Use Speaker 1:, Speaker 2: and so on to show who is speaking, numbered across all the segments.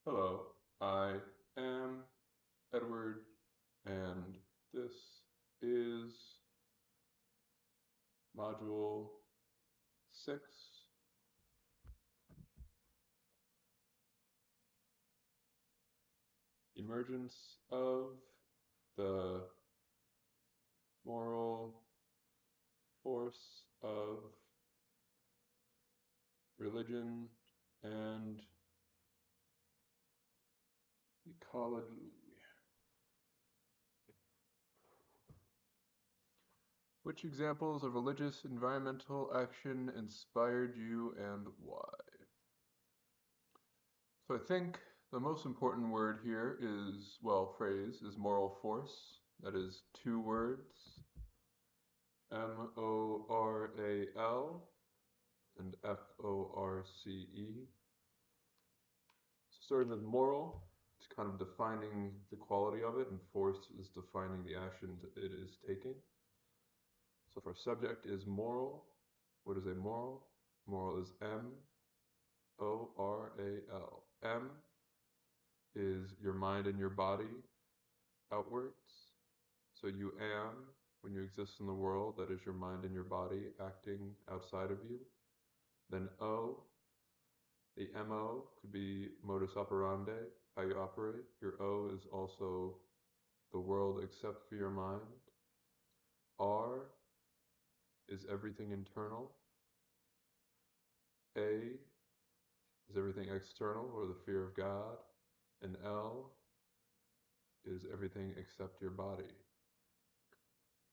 Speaker 1: Hello, I am Edward, and this is Module 6, Emergence of the Moral Force of Religion and Ecology. Which examples of religious environmental action inspired you and why? So I think the most important word here is, well, phrase is moral force. That is two words, Moral and Force. So starting with moral, it's kind of defining the quality of it, and force is defining the action it is taking. So if our subject is moral, what is a moral? Moral is Moral. M is your mind and your body outwards. So you am, when you exist in the world, that is your mind and your body acting outside of you. Then O, the MO could be modus operandi, how you operate. Your O is also the world except for your mind. R is everything internal. A is everything external, or the fear of God. And L is everything except your body.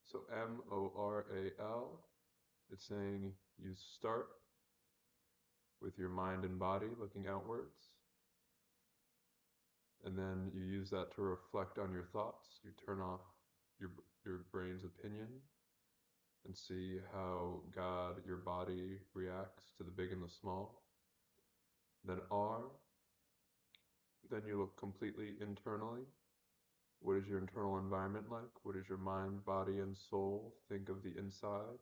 Speaker 1: So Moral, it's saying you start with your mind and body looking outwards, and then you use that to reflect on your thoughts. You turn off your brain's opinion and see how God, your body, reacts to the big and the small. Then R, then you look completely internally. What is your internal environment like? What is your mind, body, and soul think of the inside?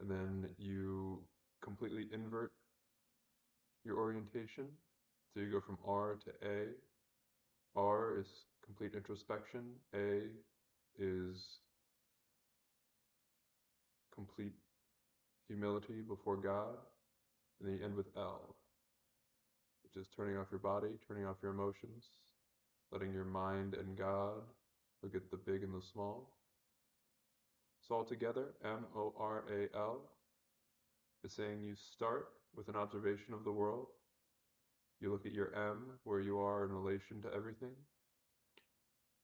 Speaker 1: And then you completely invert your orientation. So you go from R to A. R is complete introspection. A is complete humility before God. And then you end with L, which is turning off your body, turning off your emotions, letting your mind and God look at the big and the small. So altogether, Moral is saying you start with an observation of the world. You look at your M, where you are in relation to everything.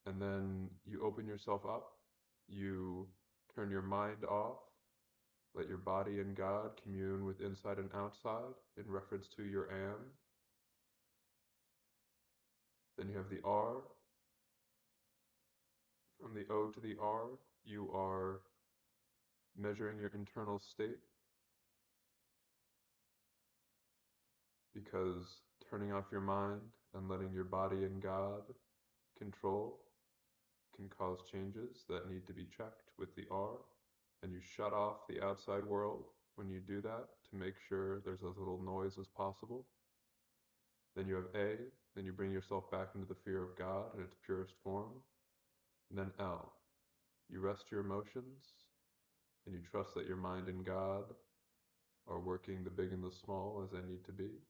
Speaker 1: And then you open yourself up. You turn your mind off. Let your body and God commune with inside and outside in reference to your am. Then you have the R. From the O to the R, you are measuring your internal state, because turning off your mind and letting your body and God control can cause changes that need to be checked with the R. And you shut off the outside world when you do that to make sure there's as little noise as possible. Then you have A, then you bring yourself back into the fear of God in its purest form. And then L, you rest your emotions and you trust that your mind and God are working the big and the small as they need to be.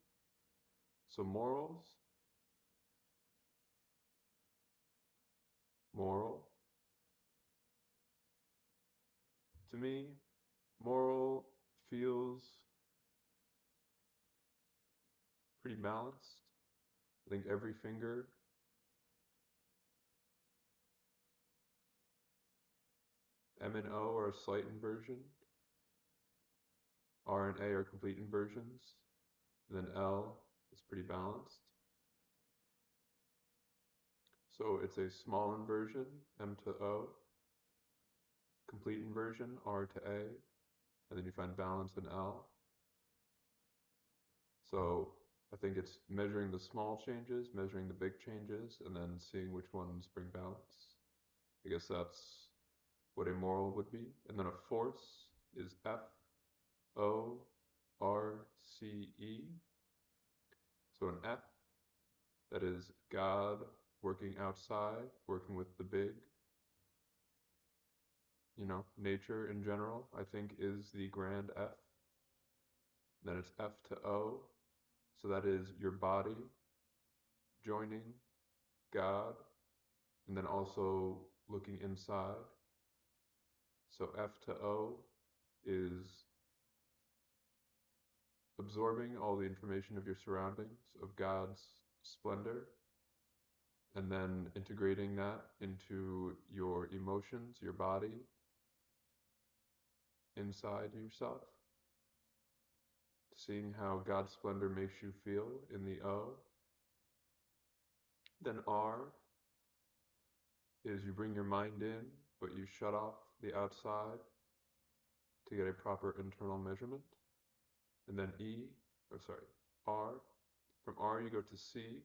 Speaker 1: So moral, to me, moral feels pretty balanced. I think every finger, M and O are a slight inversion, R and A are complete inversions, and then L is pretty balanced. So it's a small inversion, M to O, complete inversion, R to A, and then you find balance in L. So I think it's measuring the small changes, measuring the big changes, and then seeing which ones bring balance. I guess that's what a moral would be. And then a force is Force. So an F, that is God working outside, working with the big, nature in general, I think is the grand F. Then it's F to O, so that is your body joining God, and then also looking inside. So F to O is absorbing all the information of your surroundings, of God's splendor, and then integrating that into your emotions, your body, inside yourself, seeing how God's splendor makes you feel in the O. Then R is you bring your mind in, but you shut off the outside to get a proper internal measurement. And then R. From R you go to C.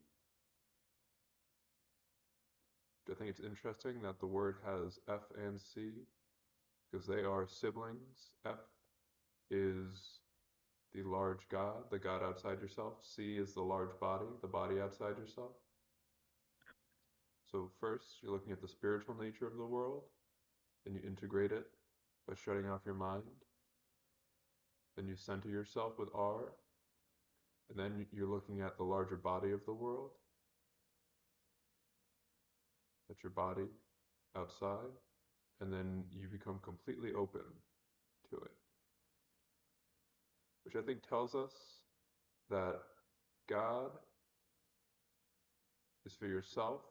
Speaker 1: I think it's interesting that the word has F and C because they are siblings. F is the large God, the God outside yourself. C is the large body, the body outside yourself. So first, you're looking at the spiritual nature of the world, then you integrate it by shutting off your mind. Then you center yourself with R, and then you're looking at the larger body of the world. That's your body outside, and then you become completely open to it. Which I think tells us that God is for yourself,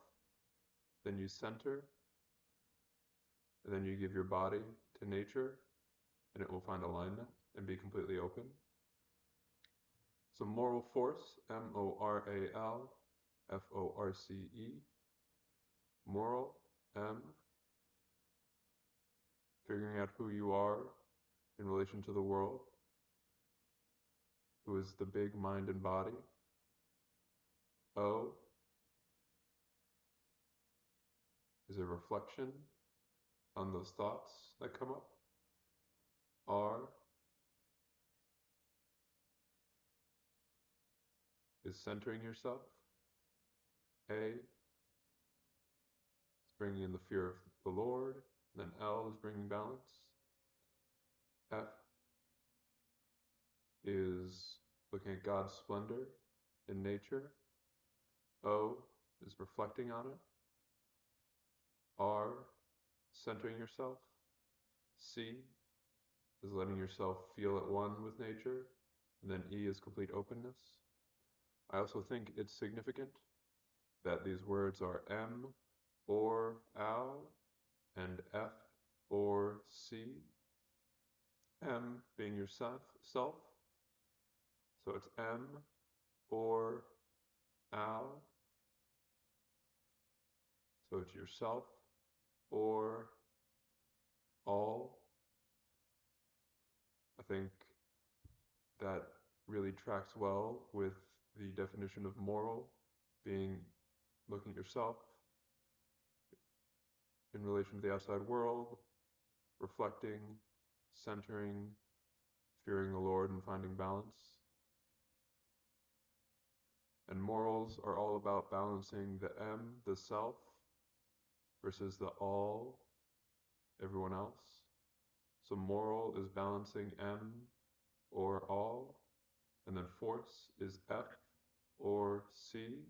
Speaker 1: then you center, and then you give your body to nature, and it will find alignment and be completely open. So moral force, M-O-R-A-L-F-O-R-C-E. Moral, M, figuring out who you are in relation to the world, who is the big mind and body. O is a reflection on those thoughts that come up. R is centering yourself. A is bringing in the fear of the Lord. Then L is bringing balance. F is looking at God's splendor in nature. O is reflecting on it. R, centering yourself. C is letting yourself feel at one with nature. And then E is complete openness. I also think it's significant that these words are M or Al and F or C. M being yourself, so it's M or Al, so it's yourself or all. I think that really tracks well with the definition of moral being looking at yourself in relation to the outside world, reflecting, centering, fearing the Lord, and finding balance. And morals are all about balancing the M, the self, versus the all, everyone else. So moral is balancing M or all, and then force is F or C.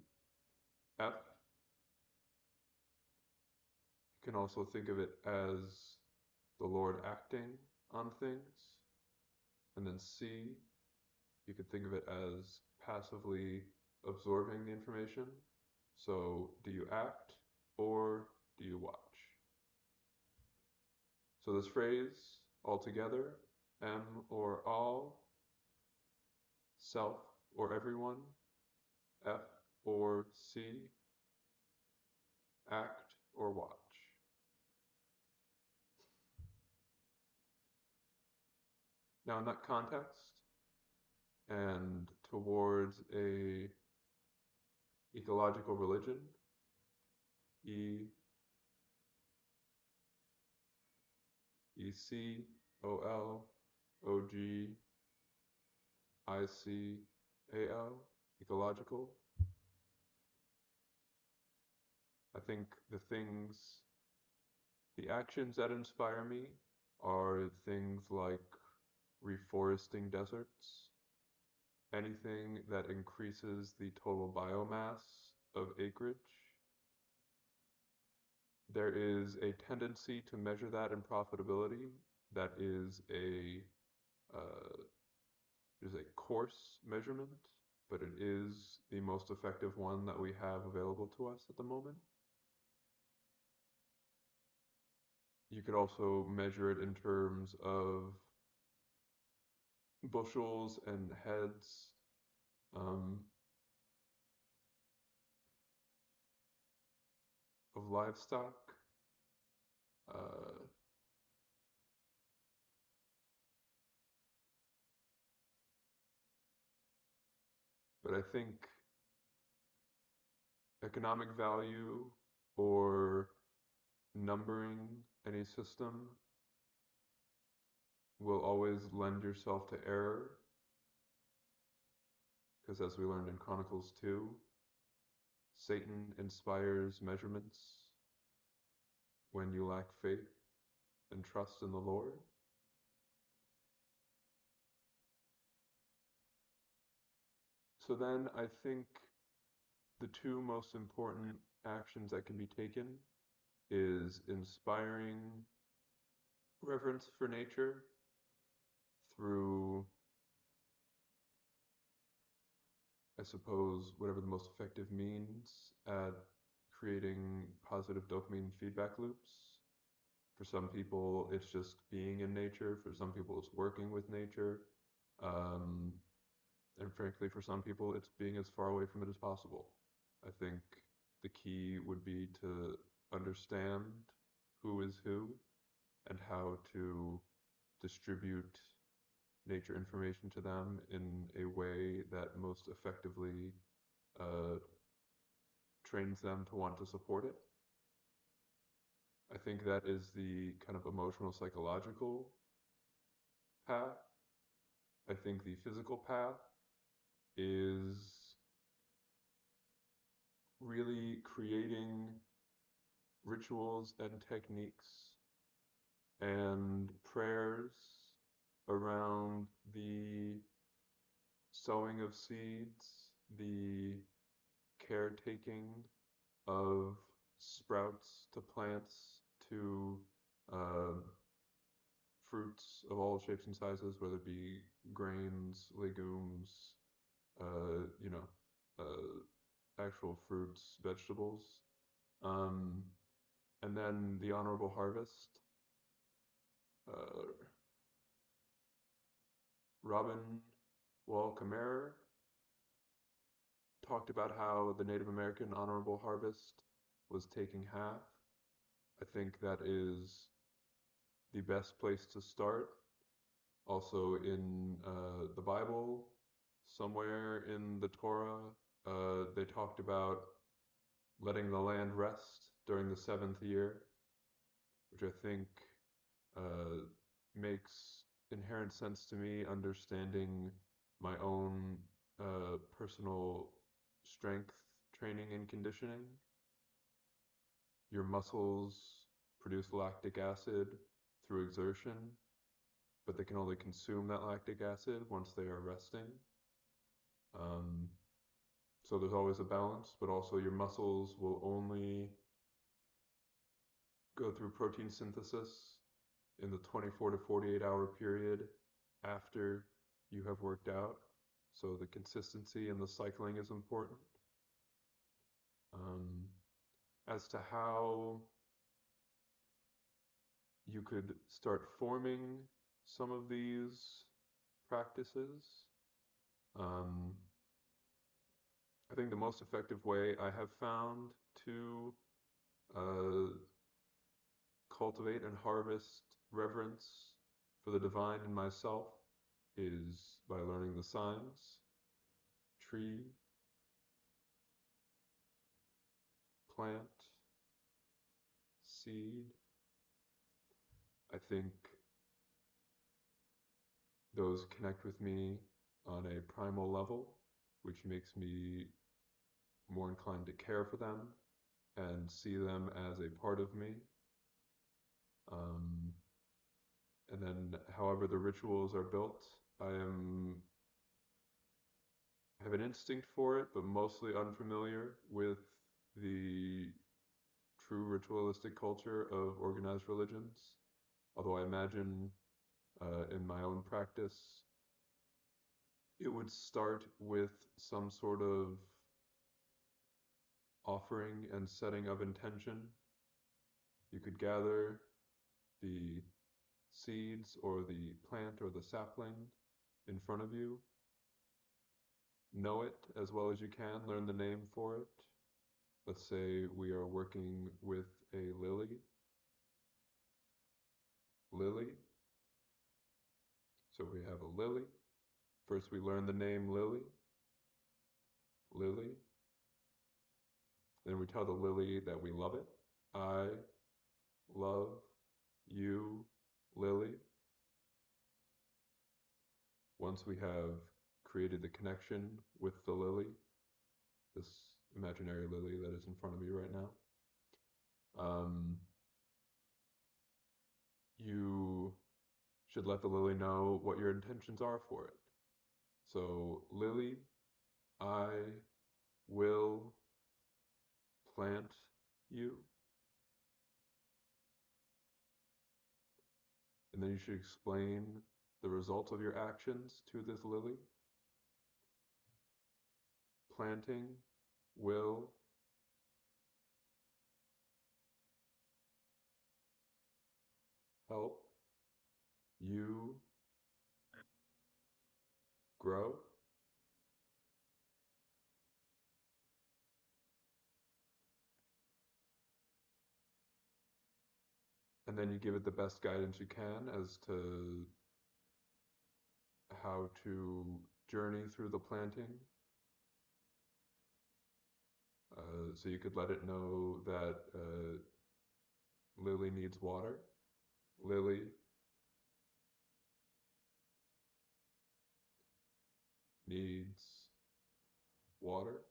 Speaker 1: F, you can also think of it as the Lord acting on things. And then C, you could think of it as passively absorbing the information. So do you act or do you watch? So this phrase altogether, M or all, self or everyone, F or C, act or watch. Now in that context, and towards a ecological religion, ECOLOGICAL, ecological. I think the actions that inspire me are things like reforesting deserts, anything that increases the total biomass of acreage. There is a tendency to measure that in profitability. That uh, is a coarse measurement, but it is the most effective one that we have available to us at the moment. You could also measure it in terms of bushels and heads, um, of livestock. Uh, but I think economic value or numbering any system will always lend yourself to error, because as we learned in Chronicles 2, Satan inspires measurements when you lack faith and trust in the Lord. So then I think the two most important actions that can be taken is inspiring reverence for nature through, I suppose, whatever the most effective means at creating positive dopamine feedback loops. For some people, it's just being in nature. For some people, it's working with nature. Um, and frankly, for some people, it's being as far away from it as possible. I think the key would be to understand who is who and how to distribute nature information to them in a way that most effectively uh, trains them to want to support it. I think that is the kind of emotional psychological path. I think the physical path is really creating rituals and techniques and prayers around the sowing of seeds, the caretaking of sprouts to plants to uh, fruits of all shapes and sizes, whether it be grains, legumes, uh, you know, actual fruits, vegetables, um, and then the honorable harvest. Uh, Robin Wall Kimmerer talked about how the Native American honorable harvest was taking half. I think that is the best place to start. Also in the Bible, somewhere in the Torah, they talked about letting the land rest during the seventh year, which I think uh, makes inherent sense to me, understanding my own personal strength training and conditioning. Your muscles produce lactic acid through exertion, but they can only consume that lactic acid once they are resting. Um, so there's always a balance, but also your muscles will only go through protein synthesis in the 24 to 48-hour period after you have worked out. So the consistency and the cycling is important. Um, as to how you could start forming some of these practices, um, I think the most effective way I have found to uh, cultivate and harvest reverence for the divine in myself is by learning the signs: tree, plant, seed. I think those connect with me on a primal level. which makes me more inclined to care for them and see them as a part of me. Um, and then, however the rituals are built, I have an instinct for it, but mostly unfamiliar with the true ritualistic culture of organized religions. Although I imagine in my own practice, it would start with some sort of offering and setting of intention. You could gather the seeds or the plant or the sapling in front of you, know it as well as you can, learn the name for it. Let's say we are working with a lily. Lily. So we have a lily. First we learn the name Lily. Lily. Then we tell the lily that we love it. I love you, Lily. Once we have created the connection with the lily, this imaginary lily that is in front of me right now, you should let the lily know what your intentions are for it. So, Lily, I will plant you. And then you should explain the results of your actions to this lily. Planting will help you grow. And then you give it the best guidance you can as to how to journey through the planting. So you could let it know that Lily needs water. Lily needs water.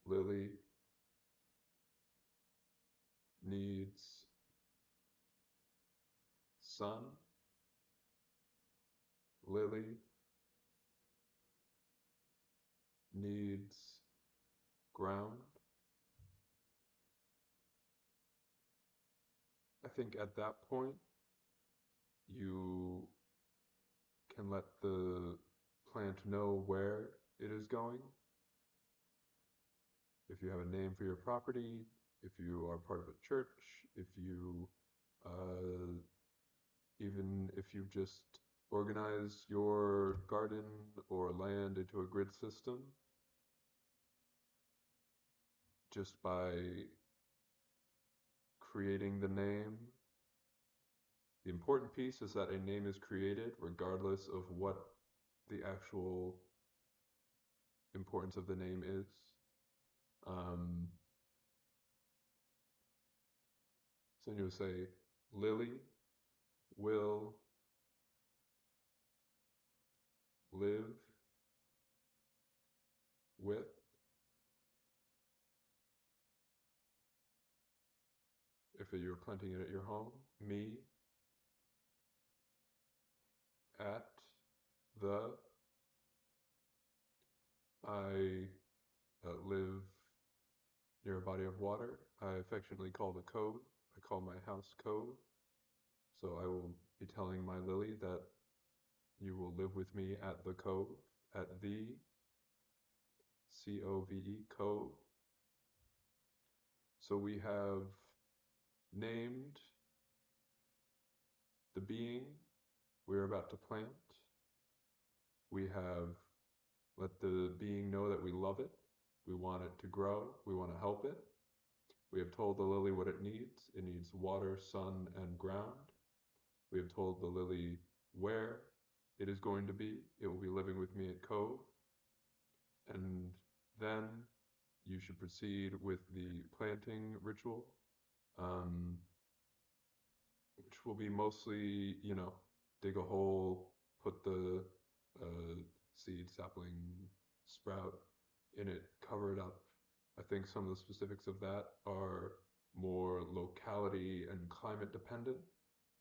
Speaker 1: Lily needs sun. Lily needs ground. I think at that point, you can let the plant know where it is going. If you have a name for your property, if you are part of a church, if you, even if you just organize your garden or land into a grid system, just by creating the name. The important piece is that a name is created regardless of what the actual importance of the name is. So you'll say, Lily will live with, if you're planting it at your home, me at the, I live near a body of water. I affectionately call the cove. I call my house Cove. So I will be telling my lily that you will live with me at the cove, at the C-O-V-E, cove. So we have named the being we're about to plant. We have let the being know that we love it. We want it to grow. We want to help it. We have told the lily what it needs. It needs water, sun, and ground. We have told the lily where it is going to be. It will be living with me at Cove. And then you should proceed with the planting ritual, which will be mostly, dig a hole, put the seed, sapling, sprout in it, cover it up. I think some of the specifics of that are more locality and climate dependent,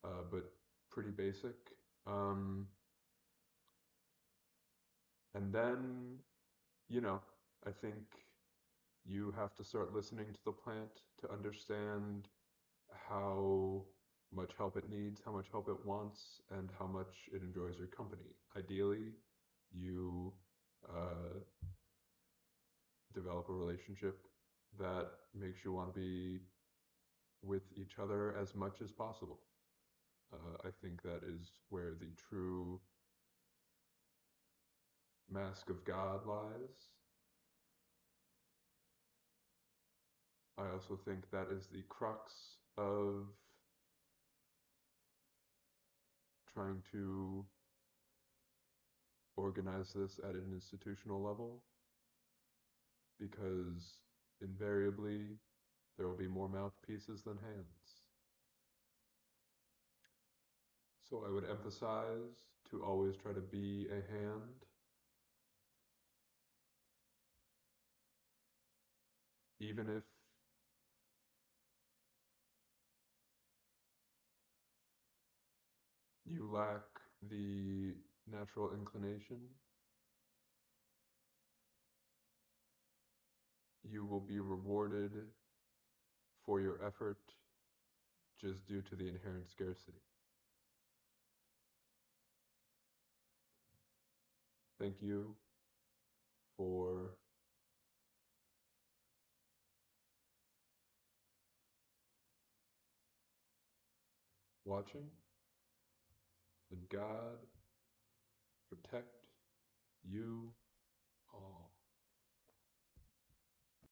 Speaker 1: but pretty basic. And then, I think you have to start listening to the plant to understand how much help it needs, how much help it wants, and how much it enjoys your company. Ideally, you uh, develop a relationship that makes you want to be with each other as much as possible. I think that is where the true mask of God lies. I also think that is the crux of trying to organize this at an institutional level, because invariably there will be more mouthpieces than hands. So I would emphasize to always try to be a hand, even if you lack the natural inclination. You will be rewarded for your effort just due to the inherent scarcity. Thank you for watching, and God protect you